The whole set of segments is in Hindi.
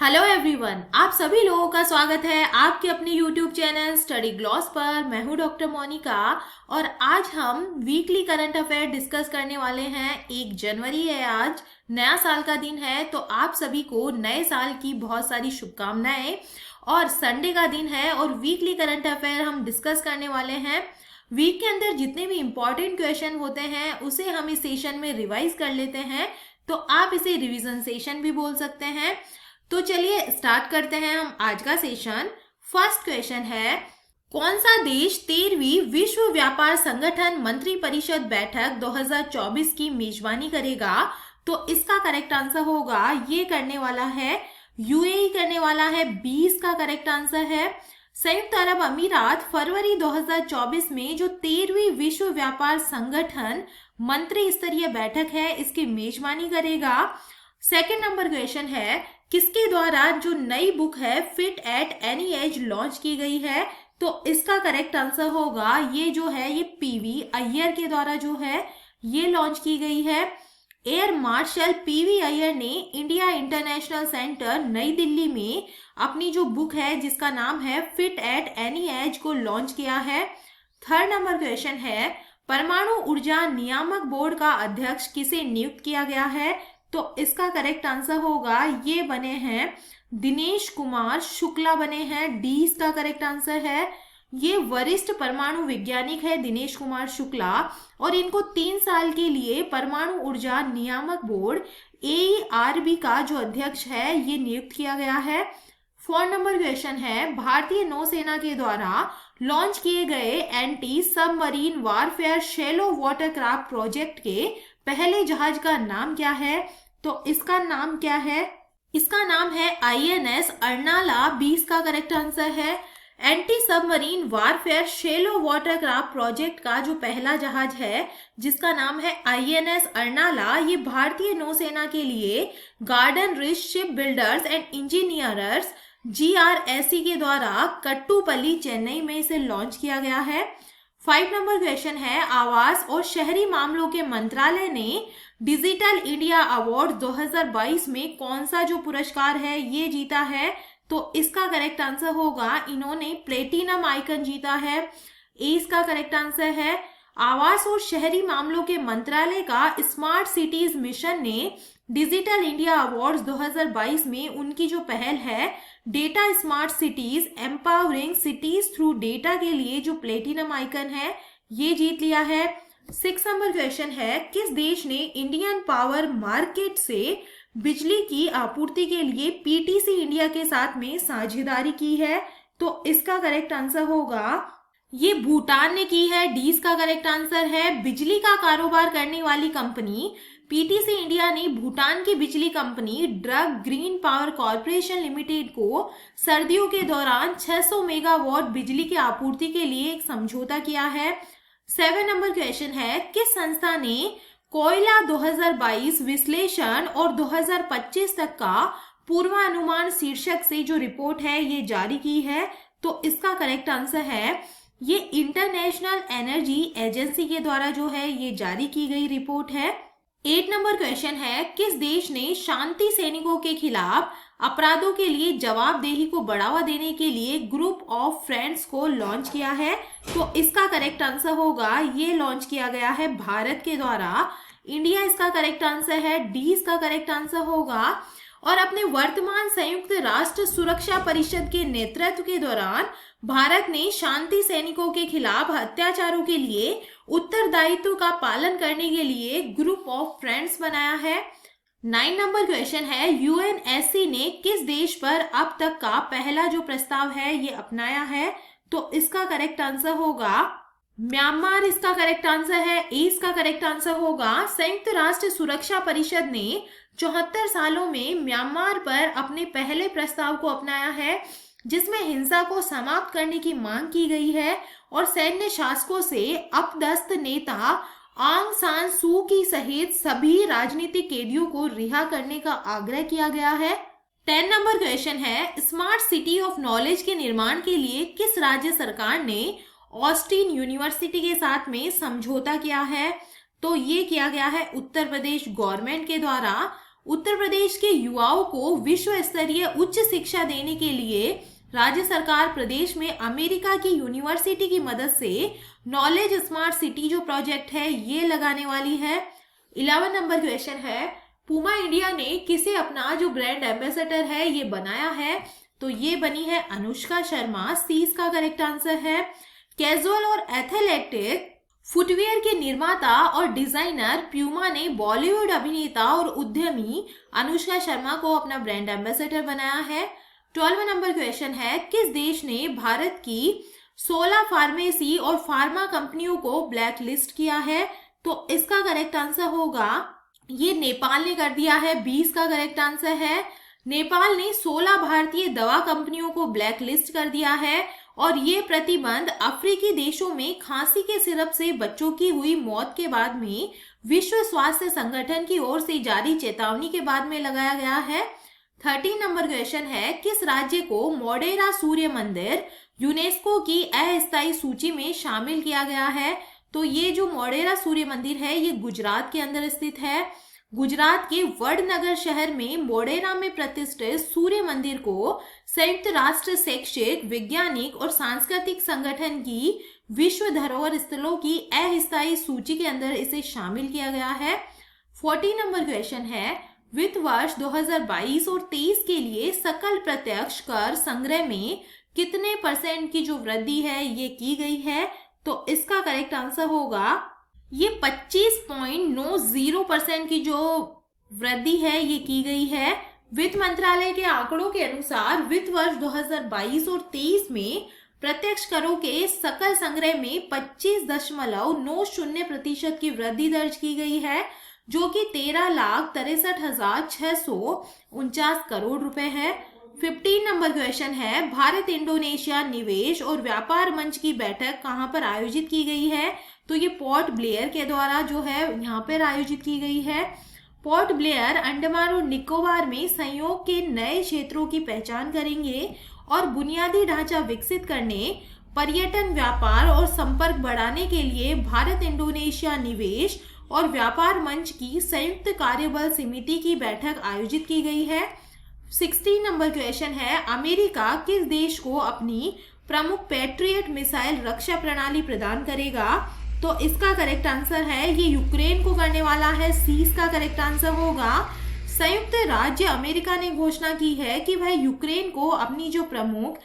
हेलो एवरीवन, आप सभी लोगों का स्वागत है आपके अपने यूट्यूब चैनल स्टडी ग्लॉस पर। मैं हूं डॉक्टर मोनिका और आज हम वीकली करंट अफेयर डिस्कस करने वाले हैं। 1 जनवरी है, आज नया साल का दिन है, तो आप सभी को नए साल की बहुत सारी शुभकामनाएं। और संडे का दिन है और वीकली करंट अफेयर हम डिस्कस करने वाले हैं। वीक के अंदर जितने भी इंपॉर्टेंट क्वेश्चन होते हैं उसे हम इस सेशन में रिवाइज कर लेते हैं, तो आप इसे रिवीजन सेशन भी बोल सकते हैं। तो चलिए स्टार्ट करते हैं हम आज का सेशन। फर्स्ट क्वेश्चन है, कौन सा देश 13वीं विश्व व्यापार संगठन मंत्री परिषद बैठक 2024 की मेजबानी करेगा? तो इसका करेक्ट आंसर होगा, ये करने वाला है यूएई करने वाला है। 20 का करेक्ट आंसर है। संयुक्त अरब अमीरात फरवरी 2024 में जो 13वीं विश्व व्यापार संगठन मंत्री स्तरीय बैठक है इसकी मेजबानी करेगा। सेकेंड नंबर क्वेश्चन है, किसके द्वारा जो नई बुक है fit at any as launch की गई है? तो इसका करेक्ट आंसर होगा, ये जो है ये पीवी अय्यर के द्वारा जो है ये लॉन्च की गई है। एयर मार्शल पीवी अय्यर ने इंडिया इंटरनेशनल सेंटर नई दिल्ली में अपनी जो बुक है जिसका नाम है फिट एट एनी एज को लॉन्च किया है। थर्ड नंबर क्वेश्चन है, परमाणु ऊर्जा नियामक बोर्ड का अध्यक्ष किसे नियुक्त किया गया है? तो इसका करेक्ट आंसर होगा, ये बने हैं दिनेश कुमार शुक्ला बने हैं। डी इसका करेक्ट आंसर है। ये वरिष्ठ परमाणु वैज्ञानिक है दिनेश कुमार शुक्ला और इनको 3 साल के लिए परमाणु ऊर्जा नियामक बोर्ड AERB का जो अध्यक्ष है ये नियुक्त किया गया है। 4 नंबर क्वेश्चन है, भारतीय नौसेना के द्वारा लॉन्च किए गए anti submarine warfare shallow watercraft project के पहले जहाज का नाम क्या है? तो इसका नाम क्या है? इसका नाम है INS अर्नाला। 20 का करेक्ट आंसर है। Anti submarine warfare shallow watercraft project का जो पहला जहाज है जिसका नाम है INS अर्नाला, ये भारतीय नौसेना के लिए garden rich ship builders and engineers GRSE के द्वारा कट्टुपल्ली चेन्नई में इसे लॉन्च किया गया है। 5 नंबर क्वेश्चन है, आवास और शहरी मामलों के मंत्रालय ने डिजिटल इंडिया अवार्ड 2022 में कौन सा जो पुरस्कार है ये जीता है? तो इसका करेक्ट आंसर होगा, इन्होंने प्लेटिनम आइकन जीता है। ए इसका करेक्ट आंसर है। आवास और शहरी मामलों के मंत्रालय का स्मार्ट सिटीज मिशन ने डिजिटल इंडिया अवार्ड्स 2022 में उनकी जो पहल है data smart cities empowering cities through data के लिए जो प्लेटिनम आइकन है ये जीत लिया है। 6 नंबर क्वेश्चन है, किस देश ने इंडियन पावर मार्केट से बिजली की आपूर्ति के लिए PTC इंडिया के साथ में साझेदारी की है? तो इसका करेक्ट आंसर होगा, ये भूटान ने की है। डी इसका करेक्ट आंसर है। बिजली का कारोबार करने वाली कंपनी PTC इंडिया ने भूटान की बिजली company drug green power corporation limited को सर्दियों के दौरान 600 मेगावाट बिजली की आपूर्ति के लिए एक समझौता किया है। 7 नंबर क्वेश्चन है, किस संस्था ने कोयला 2022 विश्लेषण और 2025 तक का पूर्वानुमान शीर्षक से जो रिपोर्ट है ये जारी की है? तो इसका करेक्ट आंसर है, ये इंटरनेशनल एनर्जी एजेंसी के द्वारा जो है ये जारी की गई रिपोर्ट है। 8 नंबर क्वेश्चन है, किस देश ने शांति सैनिकों के खिलाफ अपराधों के लिए जवाबदेही को बढ़ावा देने के लिए ग्रुप ऑफ फ्रेंड्स को लॉन्च किया है? तो इसका करेक्ट आंसर होगा, ये लॉन्च किया गया है भारत के द्वारा। इंडिया इसका करेक्ट आंसर है। डी इसका करेक्ट आंसर होगा। और अपने वर्तमान संयुक्त राष्ट्र सुरक्षा परिषद के नेतृत्व के दौरान भारत ने शांति सैनिकों के खिलाफ अत्याचारों के लिए उत्तरदायित्व का पालन करने के लिए ग्रुप ऑफ फ्रेंड्स बनाया है। 9 नंबर क्वेश्चन है, UNSC ने किस देश पर अब तक का पहला जो प्रस्ताव है ये अपनाया है? तो इसका करेक्ट आंसर होगा म्यांमार। इसका करेक्ट आंसर है। ए इसका करेक्ट आंसर होगा, संयुक्त राष्ट्र सुरक्षा परिषद ने 74 सालों में म्यांमार पर अपने पहले प्रस्ताव को अपनाया है जिसमें हिंसा को समाप्त करने की मांग की गई है और सैन्य शासकों से अपदस्थ नेता आंग सान सू की सहित सभी राजनीतिक कैदियों को रिहा करने का आग्रह किया गया है। 10 नंबर क्वेश्चन है, स्मार्ट सिटी ऑफ नॉलेज के निर्माण के लिए किस राज्य सरकार ने ऑस्टिन यूनिवर्सिटी के साथ में समझौता किया है? तो ये किया गया है उत्तर प्रदेश गवर्नमेंट के द्वारा। उत्तर प्रदेश के युवाओं को विश्व स्तरीय उच्च शिक्षा देने के लिए राज्य सरकार प्रदेश में अमेरिका की यूनिवर्सिटी की मदद से नॉलेज स्मार्ट सिटी जो प्रोजेक्ट है ये लगाने वाली है। 11 नंबर क्वेश्चन है, पूमा इंडिया ने किसे अपना जो ब्रांड एम्बेसडर है ये बनाया है? तो ये बनी है अनुष्का शर्मा। सी इसका करेक्ट आंसर है। कैजुअल और एथलेटिक फुटवेयर के निर्माता और डिजाइनर प्यूमा ने बॉलीवुड अभिनेता और उद्यमी अनुष्का शर्मा को अपना ब्रांड एम्बेसडर बनाया है। 12 नंबर क्वेश्चन है, किस देश ने भारत की 16 फार्मेसी और फार्मा कंपनियों को ब्लैक लिस्ट किया है? तो इसका करेक्ट आंसर होगा, ये नेपाल ने कर दिया है। 20 का करेक्ट आंसर है। नेपाल ने 16 भारतीय दवा कंपनियों को ब्लैक लिस्ट कर दिया है और ये प्रतिबंध अफ्रीकी देशों में खांसी के सिरप से बच्चों की हुई मौत के बाद में विश्व स्वास्थ्य संगठन की ओर से जारी चेतावनी के बाद में लगाया गया है। 13 नंबर क्वेश्चन है, किस राज्य को मोढेरा सूर्य मंदिर यूनेस्को की अस्थायी सूची में शामिल किया गया है? तो ये जो मोढेरा सूर्य मंदिर है ये गुजरात के अंदर स्थित है। गुजरात के वडनगर शहर में मोढेरा में प्रतिष्ठित सूर्य मंदिर को संयुक्त राष्ट्र शैक्षिक, वैज्ञानिक और सांस्कृतिक संगठन की विश्व धरोहर स्थलों की अस्थायी सूची के अंदर इसे शामिल किया गया है। 14 नंबर क्वेश्चन है, वित्त वर्ष 2022 और 23 के लिए सकल प्रत्यक्ष कर संग्रह में कितने % की जो वृद्धि है ये की गई है? तो इसका करेक्ट आंसर होगा, ये 25.90% की जो वृद्धि है ये की गई है। वित्त मंत्रालय के आंकड़ों के अनुसार वित्त वर्ष 2022 और 23 में प्रत्यक्ष करों के सकल संग्रह में 25.90% की वृद्धि दर्ज की गई है, जो कि 13,63,649 करोड़ रुपए है। 15 नंबर क्वेश्चन है, भारत इंडोनेशिया निवेश और व्यापार मंच की बैठक कहां पर आयोजित की गई है? तो ये पोर्ट ब्लेयर के द्वारा जो है यहाँ पर आयोजित की गई है। पोर्ट ब्लेयर अंडमान और निकोबार में सहयोग के नए क्षेत्रों की पहचान करेंगे और बुनियादी ढांचा विकसित करने, पर्यटन, व्यापार और संपर्क बढ़ाने के लिए भारत इंडोनेशिया निवेश और व्यापार मंच की संयुक्त कार्यबल समिति की बैठक आयोजित की गई है। 16 नंबर क्वेश्चन है, अमेरिका किस देश को अपनी प्रमुख पैट्रियट मिसाइल रक्षा प्रणाली प्रदान करेगा? तो इसका करेक्ट आंसर है, ये यूक्रेन को करने वाला है। सी इसका करेक्ट आंसर होगा। संयुक्त राज्य अमेरिका ने घोषणा की है कि वह यूक्रेन को अपनी जो प्रमुख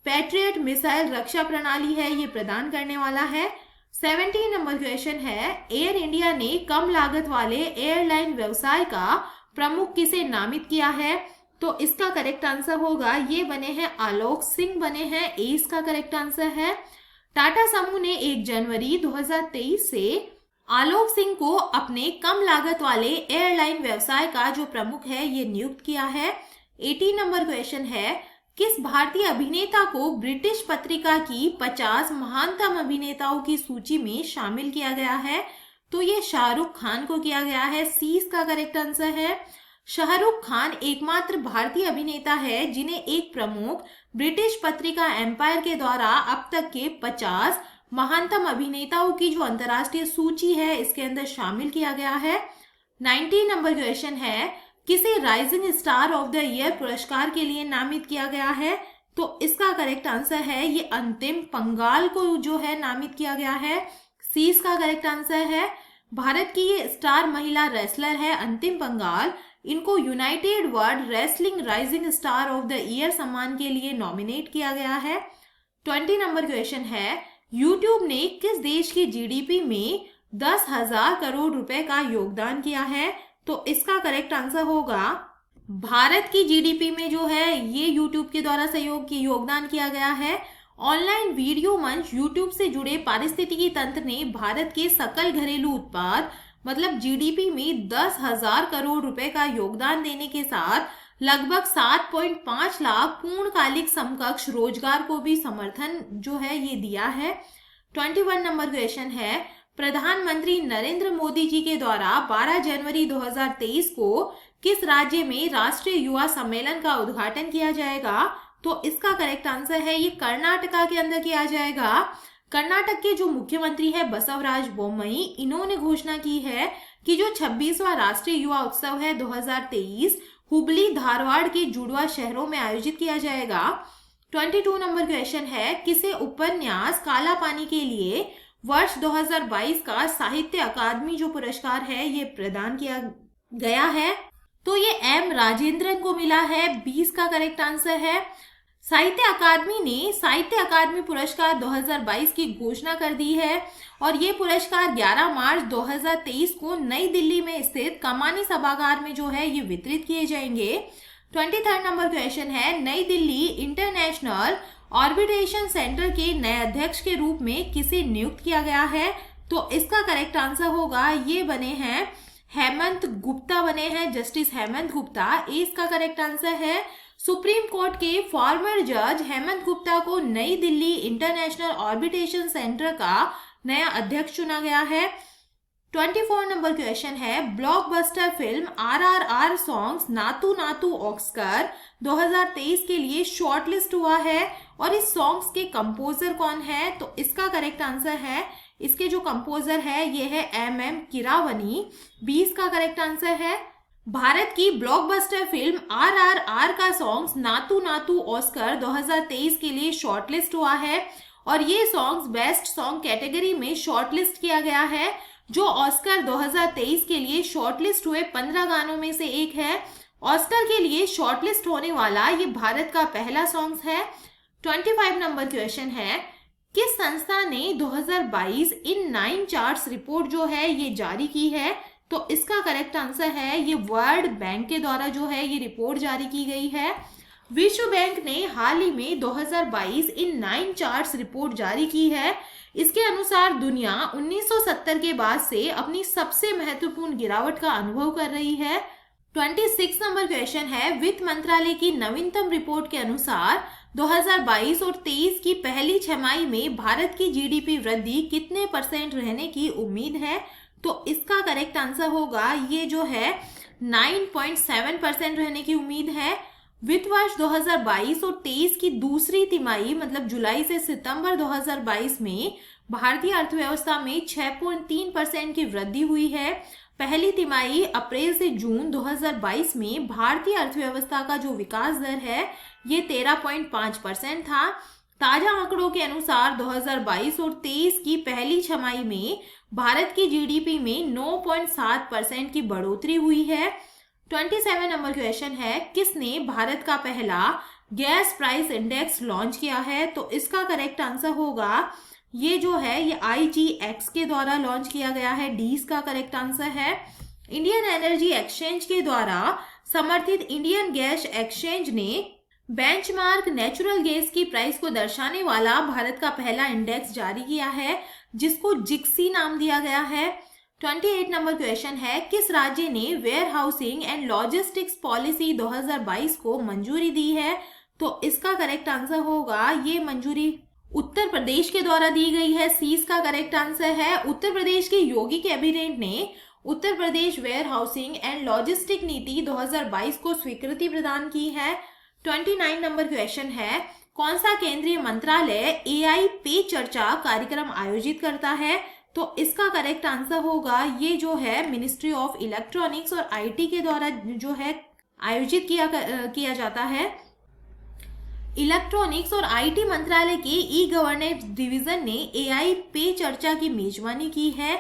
पैट्रियट मिसाइल रक्षा प्रणाली है ये प्रदान करने वाला है। 17 नंबर क्वेश्चन है, एयर इंडिया ने कम लागत वाले एयरलाइन व्यवसाय का प्रमुख किसे नामित किया है? तो इसका करेक्ट आंसर होगा, ये बने हैं आलोक सिंह बने हैं। ए इसका करेक्ट आंसर है। टाटा समूह ने 1 जनवरी 2023 से आलोक सिंह को अपने कम लागत वाले एयरलाइन व्यवसाय का जो प्रमुख है ये नियुक्त किया है। 18 नंबर क्वेश्चन है, किस भारतीय अभिनेता को ब्रिटिश पत्रिका की 50 महानतम अभिनेताओं की सूची में शामिल किया गया है? तो ये शाहरुख खान को किया गया है। सी इसका करेक्ट आंसर है। शाहरुख खान एकमात्र भारतीय अभिनेता है जिन्हें एक प्रमुख ब्रिटिश पत्रिका एम्पायर के द्वारा अब तक के 50 महानतम अभिनेताओं की जो अंतर्राष्ट्रीय सूची है इसके अंदर शामिल किया गया है। 19 नंबर क्वेश्चन है, किसे rising star of the year पुरस्कार के लिए नामित किया गया है? तो इसका करेक्ट आंसर है, ये अंतिम पंगाल को जो है नामित किया गया है। सी इसका करेक्ट आंसर है। भारत की ये स्टार महिला रेसलर है अंतिम पंगाल। इनको United world wrestling rising star of the year सम्मान के लिए नॉमिनेट किया गया है। 20 नंबर क्वेश्चन है, यूट्यूब ने किस देश की जीडीपी में 10,000 करोड़ रुपए का योगदान किया है? तो इसका करेक्ट आंसर होगा, भारत की जीडीपी में जो है ये यूट्यूब के द्वारा योगदान किया गया है। ऑनलाइन वीडियो मंच यूट्यूब से जुड़े पारिस्थितिकी तंत्र ने भारत के सकल घरेलू उत्पाद मतलब जीडीपी में 10,000 करोड़ रुपए का योगदान देने के साथ लगभग 7.5 लाख पूर्णकालिक समकक्ष रोजगार को भी समर्थन जो है ये दिया है। 21 नंबर क्वेश्चन है, प्रधानमंत्री नरेंद्र मोदी जी के द्वारा 12 जनवरी 2023 को किस राज्य में राष्ट्रीय युवा सम्मेलन का उद्घाटन किया जाएगा? तो इसका करेक्ट आंसर है, ये कर्नाटका के अंदर किया जाएगा। कर्नाटक के जो मुख्यमंत्री है बसवराज बोम्मई, इन्होंने घोषणा की है कि जो 26वां राष्ट्रीय युवा उत्सव है 2023 हुबली धारवाड़ के जुड़वा शहरों में आयोजित किया जाएगा। 22 नंबर क्वेश्चन है, किसे उपन्यास काला पानी के लिए वर्ष 2022 का साहित्य अकादमी जो पुरस्कार है ये प्रदान किया गया है? तो ये एम राजेंद्रन को मिला है। 20 का करेक्ट आंसर है। साहित्य अकादमी ने साहित्य अकादमी पुरस्कार 2022 की घोषणा कर दी है और ये पुरस्कार 11 मार्च 2023 को नई दिल्ली में स्थित कमानी सभागार में जो है ये वितरित किए जाएंगे। 23 नंबर क्वेश्चन है, नई दिल्ली इंटरनेशनल ऑर्बिटेशन सेंटर के नए अध्यक्ष के रूप में किसे नियुक्त किया गया है? तो इसका करेक्ट आंसर होगा, ये बने हैं हेमंत गुप्ता बने हैं, जस्टिस हेमंत गुप्ता। इसका करेक्ट आंसर है। सुप्रीम कोर्ट के फॉर्मर जज हेमंत गुप्ता को नई दिल्ली इंटरनेशनल ऑर्बिटेशन सेंटर का नया अध्यक्ष चुना गया है। 24 नंबर क्वेश्चन है, ब्लॉकबस्टर फिल्म RRR सॉन्ग्स नातू नातू ऑस्कर 2023 के लिए शॉर्टलिस्ट हुआ है और इस सॉन्ग्स के कंपोजर कौन है? तो इसका करेक्ट आंसर है, इसके जो कंपोजर है ये है MM किरावनी। 20 का करेक्ट आंसर है। भारत की ब्लॉकबस्टर फिल्म RRR का सॉन्ग्स नातू नातू ऑस्कर 2023 के लिए शॉर्टलिस्ट हुआ है और ये सॉन्ग्स बेस्ट सॉन्ग कैटेगरी में शॉर्टलिस्ट किया गया है, जो ऑस्कर 2023 के लिए शॉर्टलिस्ट हुए 15 गानों में से एक है। ऑस्कर के लिए शॉर्टलिस्ट होने वाला ये भारत का पहला सॉन्ग है। 25 नंबर क्वेश्चन है, किस संस्था ने 2022 इन 9 चार्ट्स रिपोर्ट जो है ये जारी की है? तो इसका करेक्ट आंसर है, ये वर्ल्ड बैंक के द्वारा जो है ये रिपोर्ट जारी की गई है। विश्व बैंक ने हाल ही में 2022 इन 9 चार्ट्स रिपोर्ट जारी की है। इसके अनुसार दुनिया 1970 के बाद से अपनी सबसे महत्वपूर्ण गिरावट का अनुभव कर रही है। 26 नंबर क्वेश्चन है, वित्त मंत्रालय की नवीनतम रिपोर्ट के अनुसार 2022 और 23 की पहली छमाही में भारत की GDP वृद्धि कितने % रहने की उम्मीद है? तो इसका करेक्ट आंसर होगा, ये जो है 9.7% रहने की उम्मीद है। वित्त वर्ष 2022 और 23 की दूसरी तिमाही मतलब जुलाई से सितंबर 2022 में भारतीय अर्थव्यवस्था में 6.3% की वृद्धि हुई है। पहली तिमाही अप्रैल से जून 2022 में भारतीय अर्थव्यवस्था का जो विकास दर है ये 13.5% था। ताजा आंकड़ों के अनुसार 2022 और 23 की पहली छमाही में भारत की GDP में 9.7% की बढ़ोतरी हुई है। 27 नंबर क्वेश्चन है, किसने भारत का पहला गैस प्राइस इंडेक्स लॉन्च किया है? तो इसका करेक्ट आंसर होगा, ये जो है ये IGX के द्वारा लॉन्च किया गया है। 20 का करेक्ट आंसर है। इंडियन एनर्जी एक्सचेंज के द्वारा समर्थित इंडियन गैस एक्सचेंज ने बेंचमार्क नेचुरल गैस की प्राइस को दर्शाने वाला भारत का पहला इंडेक्स जारी किया है, जिसको जिक्सी नाम दिया गया है। 28 नंबर क्वेश्चन है, किस राज्य ने warehousing and logistics policy 2022 को मंजूरी दी है? तो इसका करेक्ट आंसर होगा, ये मंजूरी उत्तर प्रदेश के द्वारा दी गई है। 30 का करेक्ट आंसर है। उत्तर प्रदेश के योगी कैबिनेट ने Uttar Pradesh where housing and logistic नीति 2022 को स्वीकृति प्रदान की है। 29 नंबर क्वेश्चन है, कौन सा केंद्रीय मंत्रालय AI पे चर्चा कार्यक्रम आयोजित करता है? तो इसका करेक्ट आंसर होगा, ये जो है मिनिस्ट्री ऑफ इलेक्ट्रॉनिक्स और IT के द्वारा जो है आयोजित किया जाता है। इलेक्ट्रॉनिक्स और IT मंत्रालय के ई-गवर्नेंस डिवीजन ने AI पे चर्चा की मेजबानी की है।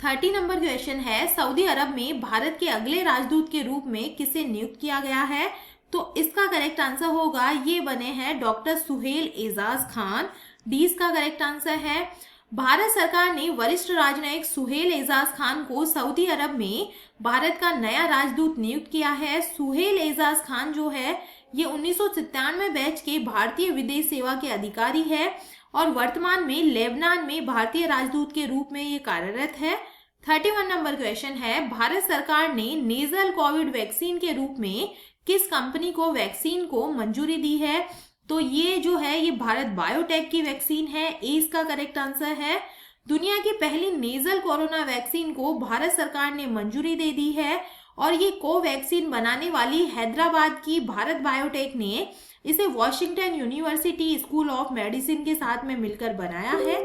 30 नंबर क्वेश्चन है, सऊदी अरब में भारत के अगले राजदूत के रूप में किसे नियुक्त किया गया है? तो इसका करेक्ट आंसर होगा, ये बने हैं डॉक्टर सुहेल एजाज खान। 20 का करेक्ट आंसर है। भारत सरकार ने वरिष्ठ राजनयिक सुहेल एजाज खान को सऊदी अरब में भारत का नया राजदूत नियुक्त किया है। सुहेल एजाज खान जो है ये 1997 बैच के भारतीय विदेश सेवा के अधिकारी है और वर्तमान में लेबनान में भारतीय राजदूत के रूप में ये कार्यरत है। 31 नंबर क्वेश्चन है, भारत सरकार ने नेजल कोविड वैक्सीन के रूप में किस कंपनी को वैक्सीन को मंजूरी दी है? तो ये जो है ये भारत बायोटेक की वैक्सीन है। इसका करेक्ट आंसर है। दुनिया की पहली नेजल कोरोना वैक्सीन को भारत सरकार ने मंजूरी दे दी है और ये कोवैक्सीन बनाने वाली हैदराबाद की भारत बायोटेक ने इसे Washington university school of medicine के साथ में मिलकर बनाया है।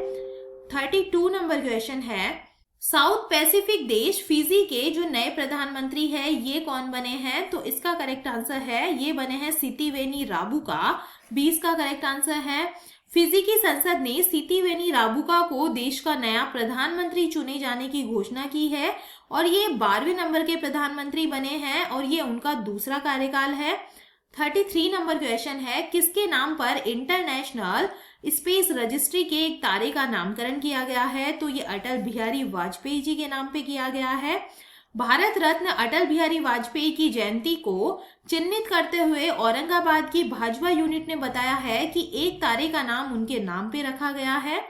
32 नंबर क्वेश्चन है, साउथ पैसिफिक देश फिजी के जो नए प्रधानमंत्री है ये कौन बने हैं? तो इसका करेक्ट आंसर है, ये बने हैं सितिवेनी राबुका। 20 का करेक्ट आंसर है। फिजी की संसद ने सितिवेनी राबुका को देश का नया प्रधानमंत्री चुने जाने की घोषणा की है और ये 12वें नंबर के प्रधानमंत्री बने हैं और ये उनका दूसरा कार्यकाल है। 33 नंबर क्वेश्चन है, किसके नाम पर इंटरनेशनल स्पेस रजिस्ट्री के एक तारे का नामकरण किया गया है? तो ये अटल बिहारी वाजपेयी जी के नाम पे किया गया है। भारत रत्न अटल बिहारी वाजपेयी की जयंती को चिन्हित करते हुए औरंगाबाद की भाजपा यूनिट ने बताया है कि एक तारे का नाम उनके नाम पे रखा गया है।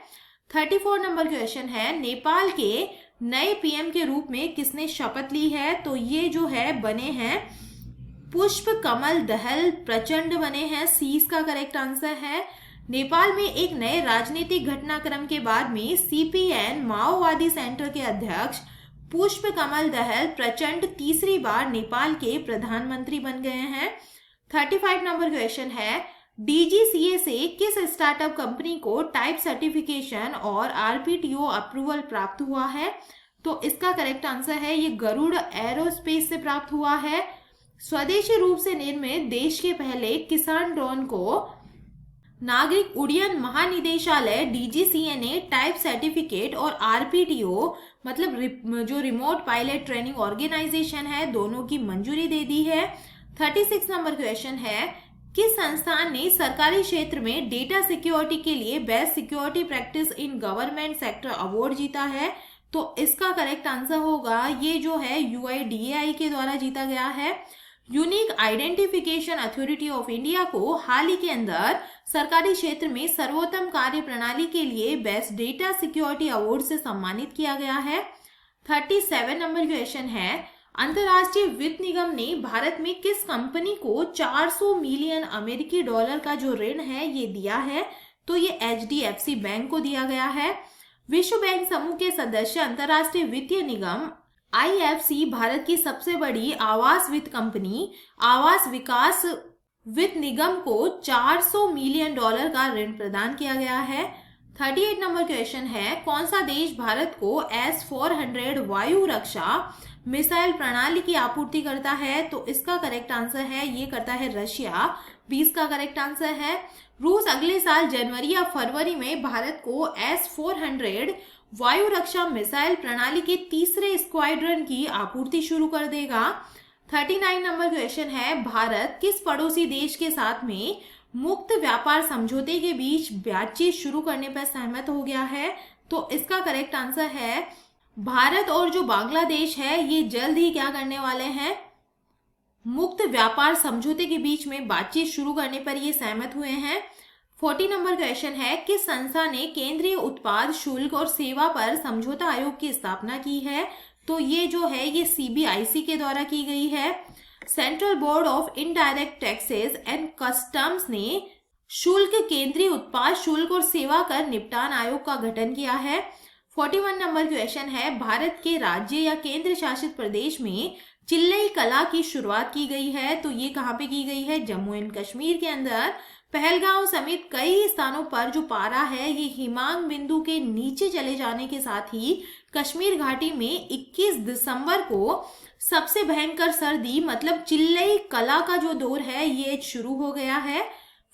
34 नंबर क्वेश्चन है, नेपाल के नए पीएम के रूप में किसने शपथ ली है? तो ये जो है बने हैं पुष्प कमल दहल प्रचंड बने हैं। 30 का करेक्ट आंसर है। नेपाल में एक नए राजनीतिक घटनाक्रम के बाद में सीपीएन माओवादी सेंटर के अध्यक्ष पुष्प कमल दहल प्रचंड तीसरी बार नेपाल के प्रधानमंत्री बन गए हैं। 35 नंबर क्वेश्चन है, डीजीसीए से किस स्टार्टअप कंपनी को टाइप सर्टिफिकेशन और आरपीटीओ अप्रूवल प्राप्त हुआ है? तो इसका करेक्ट आंसर है, ये गरुड़ एरोस्पेस से प्राप्त हुआ है। स्वदेशी रूप से निर्मित देश के पहले किसान ड्रोन को नागरिक उड्डयन महानिदेशालय डीजीसीए ने टाइप सर्टिफिकेट और आरपीटीओ मतलब जो रिमोट पायलट ट्रेनिंग ऑर्गेनाइजेशन है दोनों की मंजूरी दे दी है। 36 नंबर क्वेश्चन है, किस संस्थान ने सरकारी क्षेत्र में डेटा सिक्योरिटी के लिए best security practice in government sector award जीता है? तो इसका करेक्ट आंसर होगा, ये जो है यूआईडीएआई के द्वारा जीता गया है। Unique identification authority of India को हाल ही के अंदर सरकारी क्षेत्र में सर्वोत्तम कार्य प्रणाली के लिए बेस्ट डेटा सिक्योरिटी अवार्ड से सम्मानित किया गया है। 37 नंबर क्वेश्चन है, अंतर्राष्ट्रीय वित्त निगम ने भारत में किस कंपनी को 400 मिलियन अमेरिकी डॉलर का जो ऋण है ये दिया है? तो ये एचडीएफसी बैंक को दिया गया है। विश्व बैंक समूह के सदस्य अंतर्राष्ट्रीय वित्तीय निगम आईएफसी भारत की सबसे बड़ी आवास वित्त कंपनी आवास विकास वित्त निगम को 400 मिलियन डॉलर का ऋण प्रदान किया गया है। 38 नंबर क्वेश्चन है, कौन सा देश भारत को S-400 वायु रक्षा मिसाइल प्रणाली की आपूर्ति करता है? तो इसका करेक्ट आंसर है, ये करता है रशिया। 20 का करेक्ट आंसर है। रूस अगले साल जनवरी या फरवरी में भारत को S-400 वायु रक्षा मिसाइल प्रणाली के तीसरे स्क्वाड्रन की आपूर्ति शुरू कर देगा। 39 नंबर क्वेश्चन है, भारत किस पड़ोसी देश के साथ में मुक्त व्यापार समझौते के बीच बातचीत शुरू करने पर सहमत हो गया है? तो इसका करेक्ट आंसर है, भारत और जो बांग्लादेश है ये जल्द ही क्या करने वाले हैं, मुक्त व्यापार समझौते के बीच में बातचीत शुरू करने पर ये सहमत हुए हैं। 40 नंबर क्वेश्चन है, किस संस्था ने केंद्रीय उत्पाद शुल्क और सेवा पर समझौता आयोग की स्थापना की है? तो ये जो है ये सीबीआईसी के द्वारा की गई है। Central board of indirect taxes and customs ने शुल्क केंद्रीय उत्पाद शुल्क और सेवा कर निपटान आयोग का गठन किया है। 41 नंबर क्वेश्चन है, भारत के राज्य या केंद्र शासित प्रदेश में चिल्लई कला की शुरुआत की गई है? तो ये कहाँ पे की गई है? जम्मू एंड कश्मीर के अंदर पहलगांव समेत कई स्थानों पर जो पारा है ये हिमांक बिंदु के नीचे चले जाने के साथ ही कश्मीर घाटी में 21 दिसंबर को सबसे भयंकर सर्दी मतलब चिल्लई कला का जो दौर है ये शुरू हो गया है।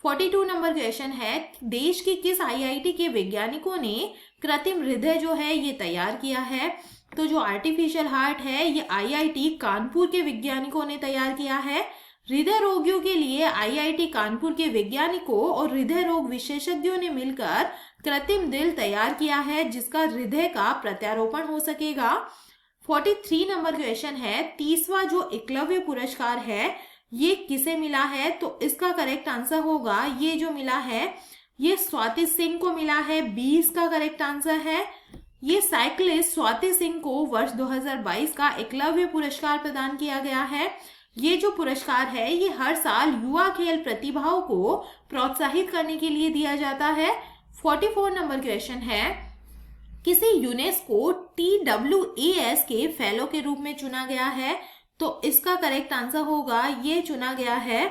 42 नंबर क्वेश्चन है, देश के किस आईआईटी के वैज्ञानिकों ने कृत्रिम हृदय जो है ये तैयार किया है? तो जो आर्टिफिशियल हार्ट है ये आईआईटी कानपुर के वैज्ञानिकों ने तैयार किया है। हृदय रोगियों के लिए आईआईटी कानपुर के वैज्ञानिकों और हृदय रोग विशेषज्ञों ने मिलकर कृत्रिम दिल तैयार किया है जिसका हृदय का प्रत्यारोपण हो सकेगा। 43 नंबर क्वेश्चन है, 30वां जो एकलव्य पुरस्कार है ये किसे मिला है? तो इसका करेक्ट आंसर होगा, ये जो मिला है ये स्वाति सिंह को मिला है। 20 का करेक्ट आंसर है। ये साइक्लिस्ट स्वाति सिंह को वर्ष 2022 का एकलव्य पुरस्कार प्रदान किया गया है। ये जो पुरस्कार है ये हर साल युवा खेल प्रतिभाओं को प्रोत्साहित करने के लिए दिया जाता है। 44 नंबर क्वेश्चन है, किसे यूनेस्को TWAS के फेलो के रूप में चुना गया है? तो इसका करेक्ट आंसर होगा, ये चुना गया है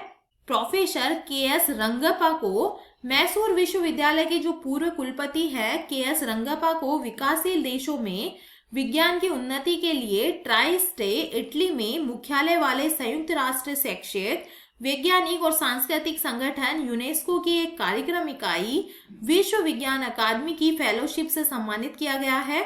प्रोफेसर KS रंगप्पा को। मैसूर विश्वविद्यालय के जो पूर्व कुलपति है KS रंगप्पा को विकासशील देशों में विज्ञान की उन्नति के लिए ट्राइस्टे इटली में मुख्यालय वाले संयुक्त राष्ट्र शैक्षिक, वैज्ञानिक और सांस्कृतिक संगठन यूनेस्को की एक कार्यक्रम इकाई विश्व विज्ञान अकादमी की फेलोशिप से सम्मानित किया गया है।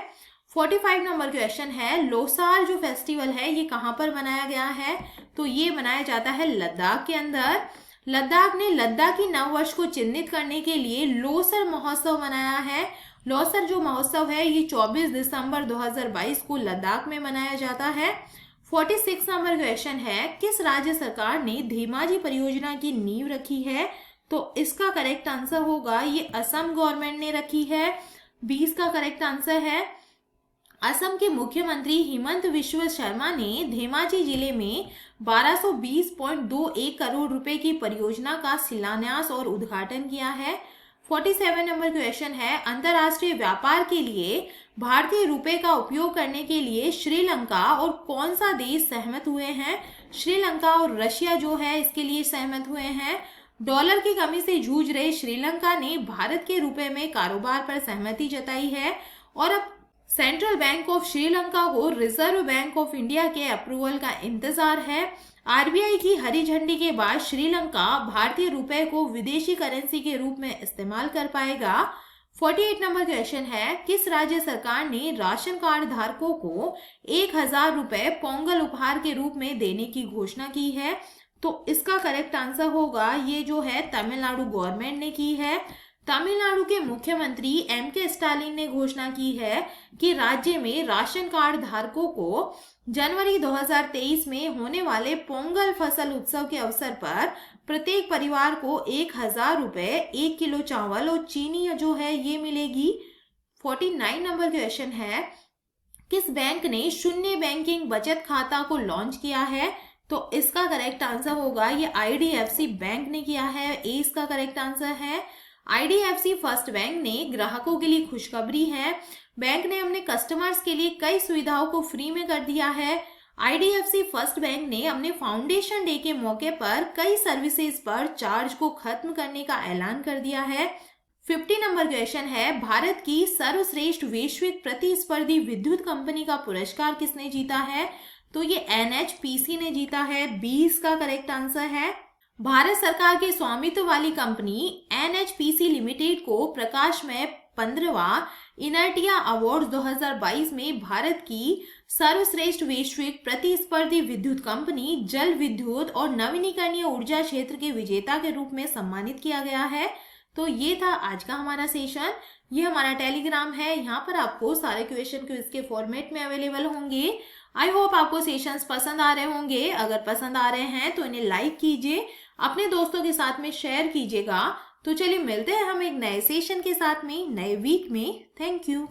45 नंबर क्वेश्चन है, लोसार जो फेस्टिवल है ये कहाँ पर मनाया गया है? तो ये मनाया जाता है लद्दाख के अंदर। लद्दाख ने लद्दाखी नववर्ष को चिन्हित करने के लिए लोसर महोत्सव मनाया है। लोसर जो महोत्सव है ये 24 दिसंबर 2022 को लद्दाख में मनाया जाता है। 46 नंबर क्वेश्चन है, किस राज्य सरकार ने धेमाजी परियोजना की नींव रखी है? तो इसका करेक्ट आंसर होगा ये असम गवर्नमेंट ने रखी है। 20 का करेक्ट आंसर है। असम के मुख्यमंत्री हिमंत विश्व शर्मा ने धेमाजी जिले में 1220.21 करोड़ रुपए की परियोजना का शिलान्यास और उद्घाटन किया है। 47 नंबर क्वेश्चन है, अंतर्राष्ट्रीय व्यापार के लिए भारतीय रुपए का उपयोग करने के लिए श्रीलंका और कौन सा देश सहमत हुए हैं? श्रीलंका और रशिया जो है इसके लिए सहमत हुए हैं। डॉलर की कमी से जूझ रहे श्रीलंका ने भारत के रुपए में कारोबार पर सहमति जताई है और अब सेंट्रल बैंक ऑफ श्रीलंका को रिजर्व बैंक ऑफ इंडिया के अप्रूवल का इंतजार है। आरबीआई की हरी झंडी के बाद श्रीलंका भारतीय रुपए को विदेशी करेंसी के रूप में इस्तेमाल कर पाएगा। 48 नंबर क्वेश्चन है, किस राज्य सरकार ने राशन कार्ड धारकों को 1000 रुपए पोंगल उपहार के रूप में देने की घोषणा की है? तो इसका करेक्ट आंसर होगा ये जो है तमिलनाडु गवर्नमेंट ने की है। तमिलनाडु के मुख्यमंत्री एम.के. स्टालिन ने घोषणा की है कि राज्य में राशन कार्ड धारकों को जनवरी 2023 में होने वाले पोंगल फसल उत्सव के अवसर पर प्रत्येक परिवार को 1000 रुपए, 1 किलो चावल और चीनी जो है ये मिलेगी। 49 नंबर क्वेश्चन है, किस बैंक ने शून्य बैंकिंग बचत खाता को लॉन्च किया है? तो इसका करेक्ट आंसर होगा ये IDFC बैंक ने किया है। ए इसका करेक्ट आंसर है। IDFC फर्स्ट बैंक ने ग्राहकों के लिए खुशखबरी है। बैंक ने अपने कस्टमर्स के लिए कई सुविधाओं को फ्री में कर दिया है। IDFC फर्स्ट बैंक ने अपने फाउंडेशन डे के मौके पर कई सर्विसेज पर चार्ज को खत्म करने का ऐलान कर दिया है। 50 नंबर क्वेश्चन है, भारत की सर्वश्रेष्ठ वैश्विक प्रतिस्पर्धी विद्युत कंपनी का पुरस्कार किसने जीता है? तो ये NHPC ने जीता है। 20 का करेक्ट आंसर है। भारत सरकार के स्वामित्व वाली कंपनी NHPC लिमिटेड को प्रकाशमय 15वां इनर्टिया अवार्ड 2022 में भारत की सर्वश्रेष्ठ वैश्विक प्रतिस्पर्धी विद्युत कंपनी जल विद्युत और नवीनीकरणीय ऊर्जा क्षेत्र के विजेता के रूप में सम्मानित किया गया है। तो ये था आज का हमारा सेशन। ये हमारा टेलीग्राम है, यहाँ पर आपको सारे क्वेश्चन इसके फॉर्मेट में अवेलेबल होंगे। आई होप आपको सेशंस पसंद आ रहे होंगे। अगर पसंद आ रहे हैं तो इन्हें लाइक कीजिए, अपने दोस्तों के साथ में शेयर कीजिएगा। तो चलिए मिलते हैं हम एक नए सेशन के साथ में नए वीक में। Thank you.